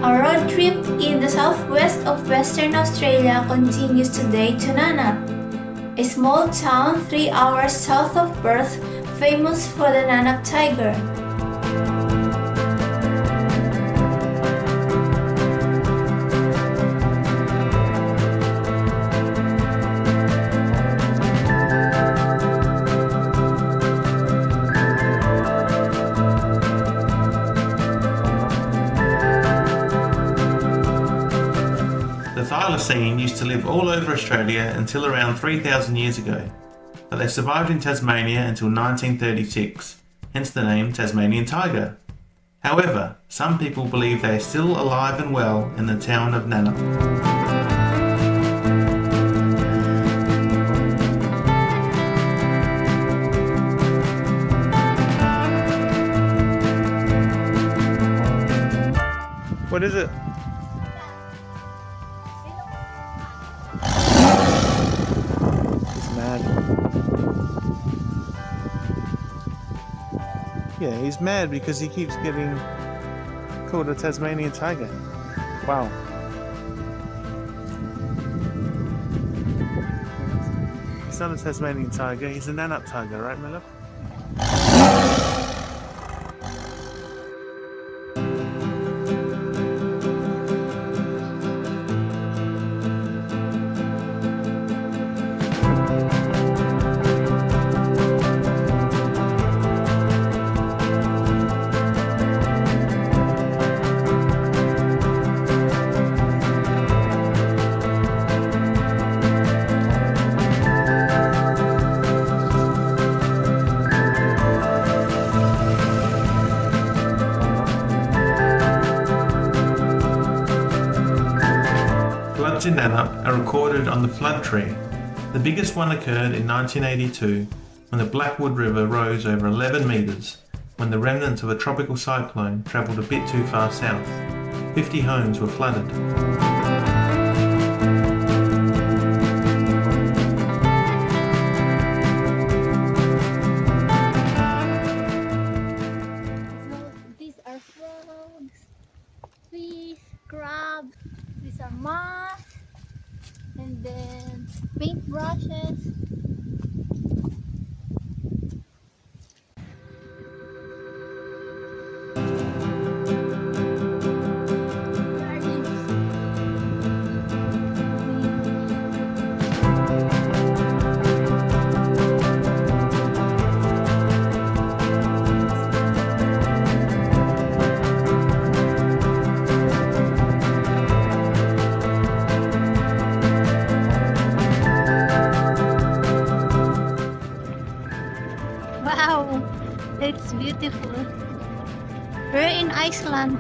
Our road trip in the southwest of Western Australia continues today to Nannup, a small town 3 hours south of Perth, famous for the Nannup tiger. The thylacine used to live all over Australia until around 3,000 years ago, but they survived in Tasmania until 1936, hence the name Tasmanian tiger. However, some people believe they are still alive and well in the town of Nannup. What is it? He's mad. Yeah, he's mad because he keeps getting called a Tasmanian tiger. Wow. He's not a Tasmanian tiger, he's a Nannup tiger, right, Miller? Floods in Nannup are recorded on the flood tree. The biggest one occurred in 1982 when the Blackwood River rose over 11 metres when the remnants of a tropical cyclone travelled a bit too far south. 50 homes were flooded. These are frogs, fish, crab, these are moss, and then paint brushes. Wow, it's beautiful. We're in Iceland.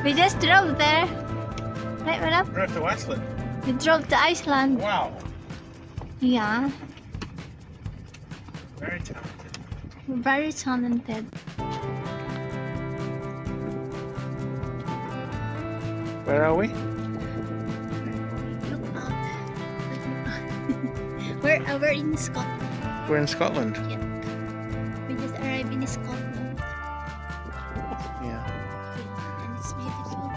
We just drove there. Right, Manap? We're off to Iceland. We drove to Iceland. Wow. Yeah, Very talented. we're very talented. Where are we? Look out. We're in Scotland. We're in Scotland. Yeah. We just arrived in Scotland. Yeah. Yeah, and it's beautiful.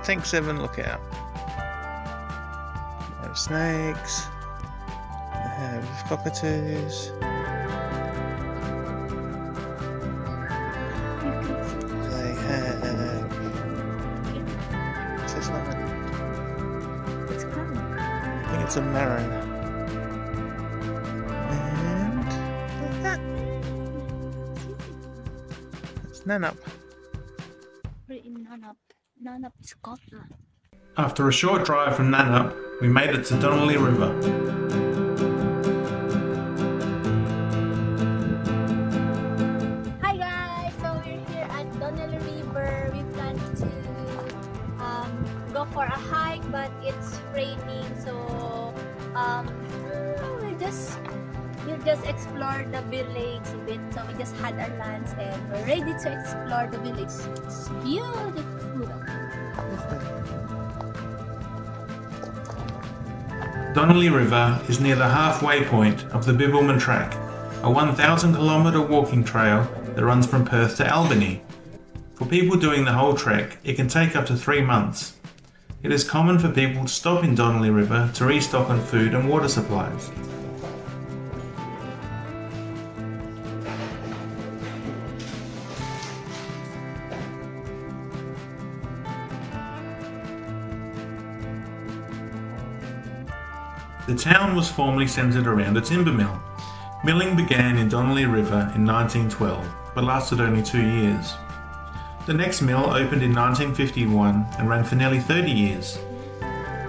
Thanks, Evan. Look out. They have snakes. They have cockatoos. They have. What's this one? It's crowded. I think it's a marron. And what's that? It's Nannup. We're in Nannup, Scotland. After a short drive from Nannup, we made it to Donnelly River. Hi guys! So we're here at Donnelly River. We plan to go for a hike, but it's raining, so we'll just explore the village a bit. So we just had our lunch and we're ready to explore the village. It's beautiful. Donnelly River is near the halfway point of the Bibbulmun Track, a 1,000 kilometre walking trail that runs from Perth to Albany. For people doing the whole trek, it can take up to 3 months. It is common for people to stop in Donnelly River to restock on food and water supplies. The town was formerly centred around a timber mill. Milling began in Donnelly River in 1912, but lasted only 2 years. The next mill opened in 1951 and ran for nearly 30 years.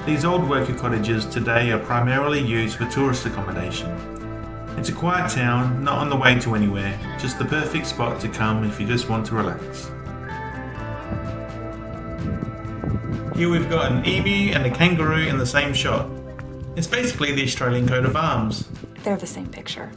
These old worker cottages today are primarily used for tourist accommodation. It's a quiet town, not on the way to anywhere, just the perfect spot to come if you just want to relax. Here we've got an emu and a kangaroo in the same shot. It's basically the Australian coat of arms. They're the same picture.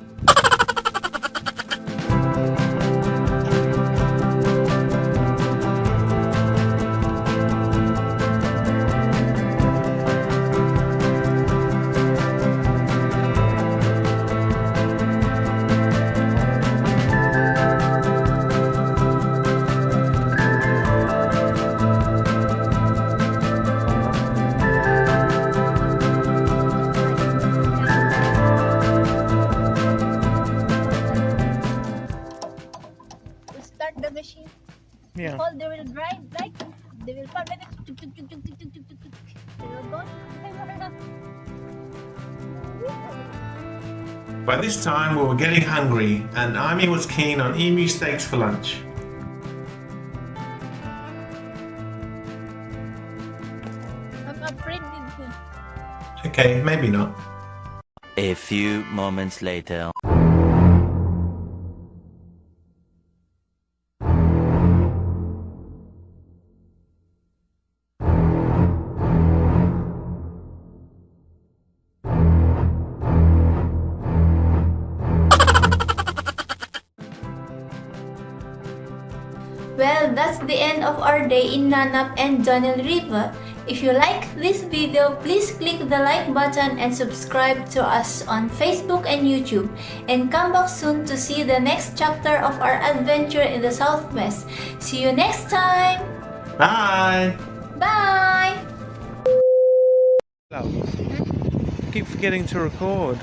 The machine. Yeah. All they will drive like they will pump like tuk tuk tuk tuk tuk tuk tuk tuk tuk. They will go. By this time we were getting hungry and Imee was keen on emu steaks for lunch. I'm afraid. Okay, maybe not. A few moments later. Well, that's the end of our day in Nannup and Donnelly River. If you like this video, please click the like button and subscribe to us on Facebook and YouTube. And come back soon to see the next chapter of our adventure in the Southwest. See you next time! Bye! Bye! I keep forgetting to record.